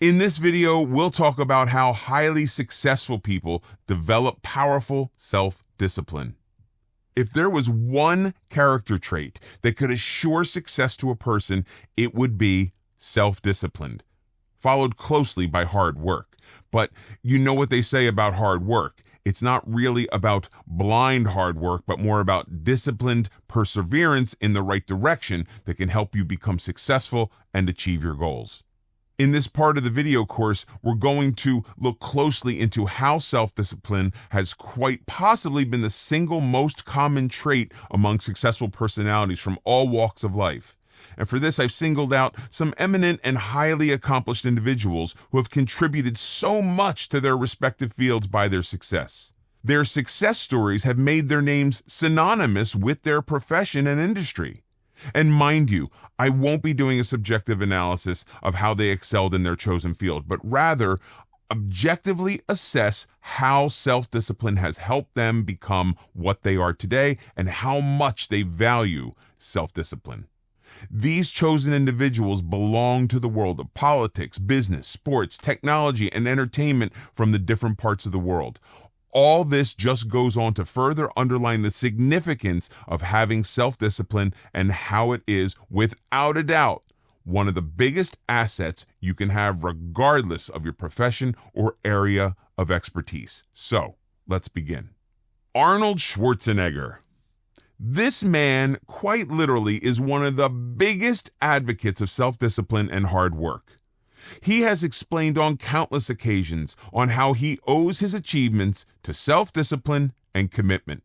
In this video, we'll talk about how highly successful people develop powerful self-discipline. If there was one character trait that could assure success to a person, it would be self-disciplined, followed closely by hard work. But you know what they say about hard work. It's not really about blind hard work, but more about disciplined perseverance in the right direction that can help you become successful and achieve your goals. In this part of the video course, we're going to look closely into how self-discipline has quite possibly been the single most common trait among successful personalities from all walks of life. And for this, I've singled out some eminent and highly accomplished individuals who have contributed so much to their respective fields by their success. Their success stories have made their names synonymous with their profession and industry. And mind you, I won't be doing a subjective analysis of how they excelled in their chosen field, but rather objectively assess how self-discipline has helped them become what they are today and how much they value self-discipline. These chosen individuals belong to the world of politics, business, sports, technology, and entertainment from the different parts of the world. All this just goes on to further underline the significance of having self-discipline and how it is, without a doubt, one of the biggest assets you can have regardless of your profession or area of expertise. So, let's begin. Arnold Schwarzenegger. This man, quite literally, is one of the biggest advocates of self-discipline and hard work. He has explained on countless occasions on how he owes his achievements to self-discipline and commitment.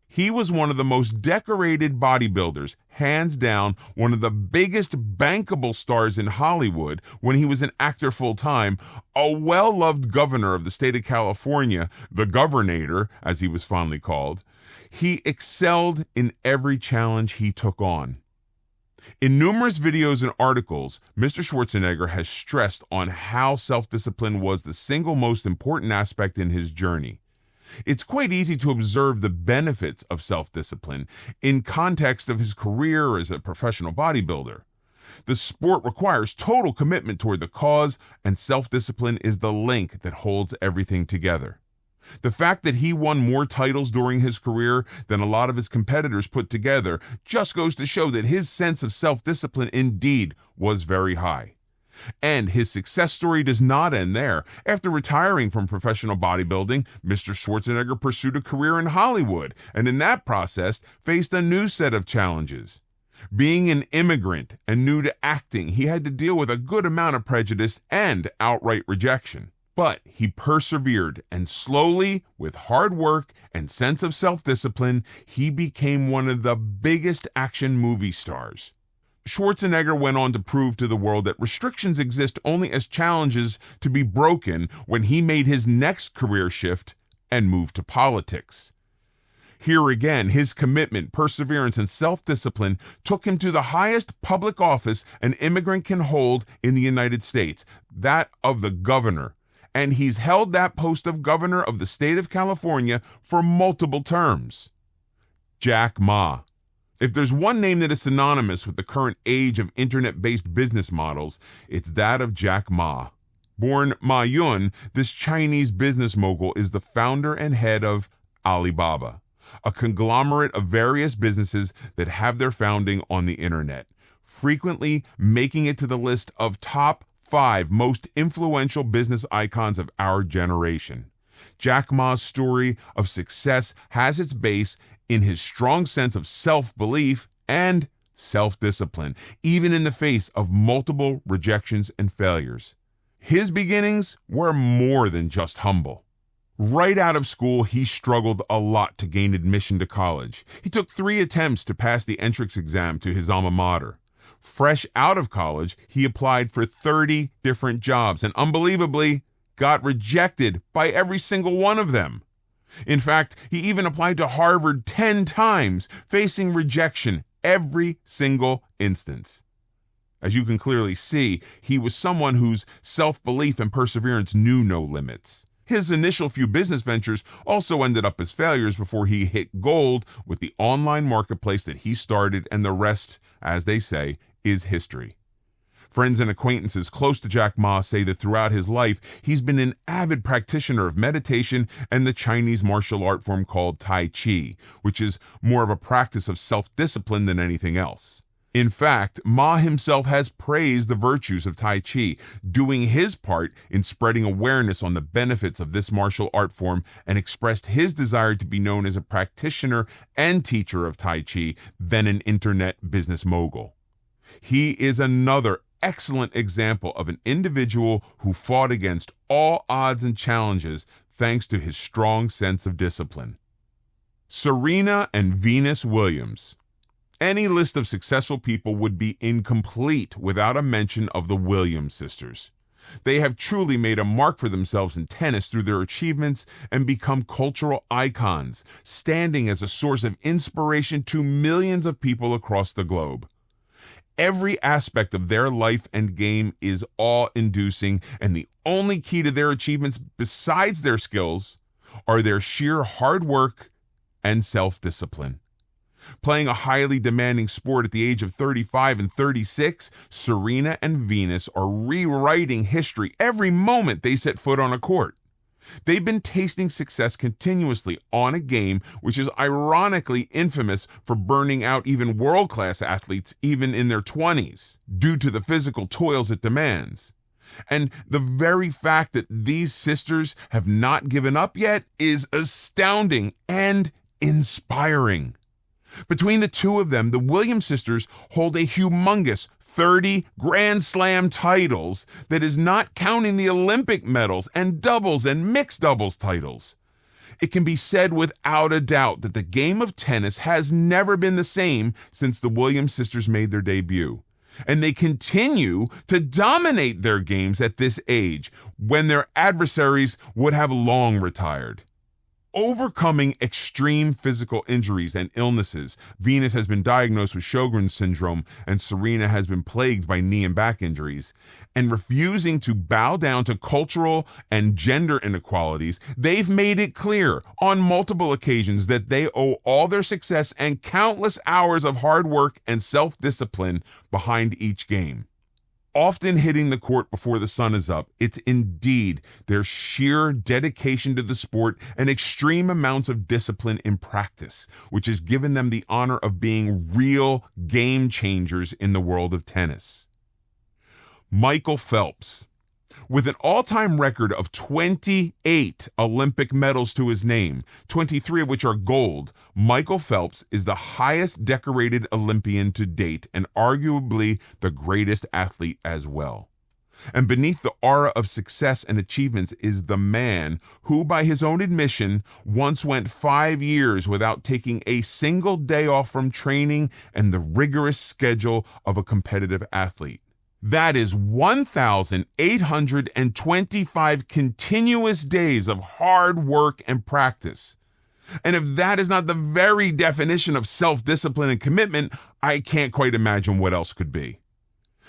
He was one of the most decorated bodybuilders, hands down one of the biggest bankable stars in Hollywood when he was an actor full-time, a well-loved governor of the state of California, the Governator, as he was fondly called. He excelled in every challenge he took on. In numerous videos and articles, Mr. Schwarzenegger has stressed on how self-discipline was the single most important aspect in his journey. It's quite easy to observe the benefits of self-discipline in context of his career as a professional bodybuilder. The sport requires total commitment toward the cause, and self-discipline is the link that holds everything together. The fact that he won more titles during his career than a lot of his competitors put together just goes to show that his sense of self-discipline indeed was very high. And his success story does not end there. After retiring from professional bodybuilding, Mr. Schwarzenegger pursued a career in Hollywood, and in that process faced a new set of challenges. Being an immigrant and new to acting, he had to deal with a good amount of prejudice and outright rejection. But he persevered, and slowly, with hard work and sense of self-discipline, he became one of the biggest action movie stars. Schwarzenegger went on to prove to the world that restrictions exist only as challenges to be broken when he made his next career shift and moved to politics. Here again, his commitment, perseverance, and self-discipline took him to the highest public office an immigrant can hold in the United States, that of the governor. And he's held that post of governor of the state of California for multiple terms. Jack Ma. If there's one name that is synonymous with the current age of internet-based business models, it's that of Jack Ma. Born Ma Yun, this Chinese business mogul is the founder and head of Alibaba, a conglomerate of various businesses that have their founding on the internet, frequently making it to the list of top 5 most influential business icons of our generation. Jack Ma's story of success has its base in his strong sense of self-belief and self-discipline, even in the face of multiple rejections and failures. His beginnings were more than just humble. Right out of school, he struggled a lot to gain admission to college. He took 3 attempts to pass the entrance exam to his alma mater. Fresh out of college, he applied for 30 different jobs and unbelievably got rejected by every single one of them. In fact, he even applied to Harvard 10 times, facing rejection every single instance. As you can clearly see, he was someone whose self-belief and perseverance knew no limits. His initial few business ventures also ended up as failures before he hit gold with the online marketplace that he started, and the rest, as they say, is history. Friends and acquaintances close to Jack Ma say that throughout his life, he's been an avid practitioner of meditation and the Chinese martial art form called Tai Chi, which is more of a practice of self-discipline than anything else. In fact, Ma himself has praised the virtues of Tai Chi, doing his part in spreading awareness on the benefits of this martial art form, and expressed his desire to be known as a practitioner and teacher of Tai Chi than an internet business mogul. He is another excellent example of an individual who fought against all odds and challenges thanks to his strong sense of discipline. Serena and Venus Williams. Any list of successful people would be incomplete without a mention of the Williams sisters. They have truly made a mark for themselves in tennis through their achievements and become cultural icons, standing as a source of inspiration to millions of people across the globe. Every aspect of their life and game is awe-inducing, and the only key to their achievements besides their skills are their sheer hard work and self-discipline. Playing a highly demanding sport at the age of 35 and 36, Serena and Venus are rewriting history every moment they set foot on a court. They've been tasting success continuously on a game which is ironically infamous for burning out even world-class athletes even in their 20s due to the physical toils it demands. And the very fact that these sisters have not given up yet is astounding and inspiring. Between the two of them, the Williams sisters hold a humongous 30 Grand Slam titles that is not counting the Olympic medals and doubles and mixed doubles titles. It can be said without a doubt that the game of tennis has never been the same since the Williams sisters made their debut. And they continue to dominate their games at this age when their adversaries would have long retired. Overcoming extreme physical injuries and illnesses, Venus has been diagnosed with Sjogren's syndrome and Serena has been plagued by knee and back injuries, and refusing to bow down to cultural and gender inequalities, they've made it clear on multiple occasions that they owe all their success and countless hours of hard work and self-discipline behind each game. Often hitting the court before the sun is up, it's indeed their sheer dedication to the sport and extreme amounts of discipline in practice, which has given them the honor of being real game changers in the world of tennis. Michael Phelps. With an all-time record of 28 Olympic medals to his name, 23 of which are gold, Michael Phelps is the highest decorated Olympian to date and arguably the greatest athlete as well. And beneath the aura of success and achievements is the man who, by his own admission, once went 5 years without taking a single day off from training and the rigorous schedule of a competitive athlete. That is 1,825 continuous days of hard work and practice. And if that is not the very definition of self-discipline and commitment, I can't quite imagine what else could be.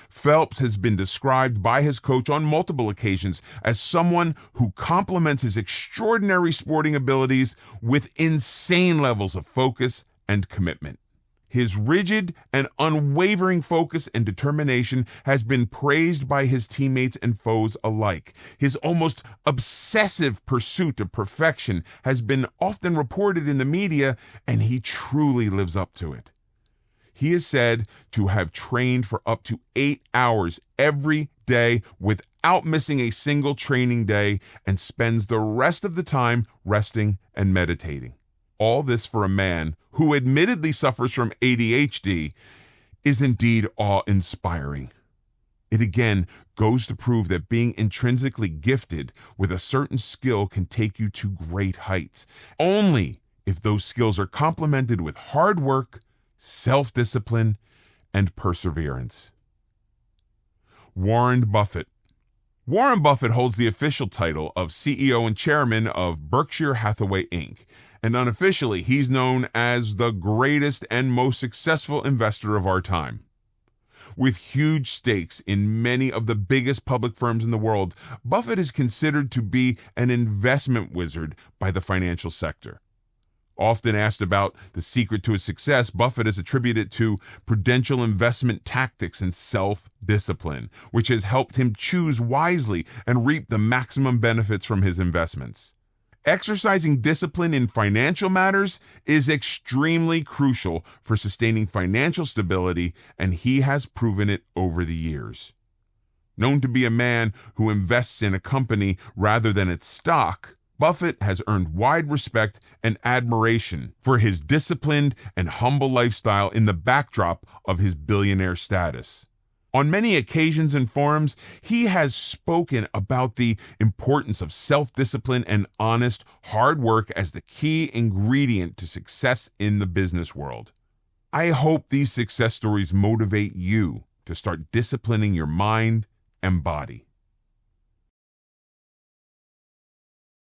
Phelps has been described by his coach on multiple occasions as someone who complements his extraordinary sporting abilities with insane levels of focus and commitment. His rigid and unwavering focus and determination has been praised by his teammates and foes alike. His almost obsessive pursuit of perfection has been often reported in the media, and he truly lives up to it. He is said to have trained for up to 8 hours every day without missing a single training day and spends the rest of the time resting and meditating. All this for a man who admittedly suffers from ADHD is indeed awe-inspiring. It again goes to prove that being intrinsically gifted with a certain skill can take you to great heights, only if those skills are complemented with hard work, self-discipline, and perseverance. Warren Buffett. Warren Buffett holds the official title of CEO and chairman of Berkshire Hathaway, Inc., and unofficially, he's known as the greatest and most successful investor of our time. With huge stakes in many of the biggest public firms in the world, Buffett is considered to be an investment wizard by the financial sector. Often asked about the secret to his success, Buffett has attributed it to prudential investment tactics and self-discipline, which has helped him choose wisely and reap the maximum benefits from his investments. Exercising discipline in financial matters is extremely crucial for sustaining financial stability, and he has proven it over the years. Known to be a man who invests in a company rather than its stock, Buffett has earned wide respect and admiration for his disciplined and humble lifestyle in the backdrop of his billionaire status. On many occasions and forums, he has spoken about the importance of self-discipline and honest, hard work as the key ingredient to success in the business world. I hope these success stories motivate you to start disciplining your mind and body.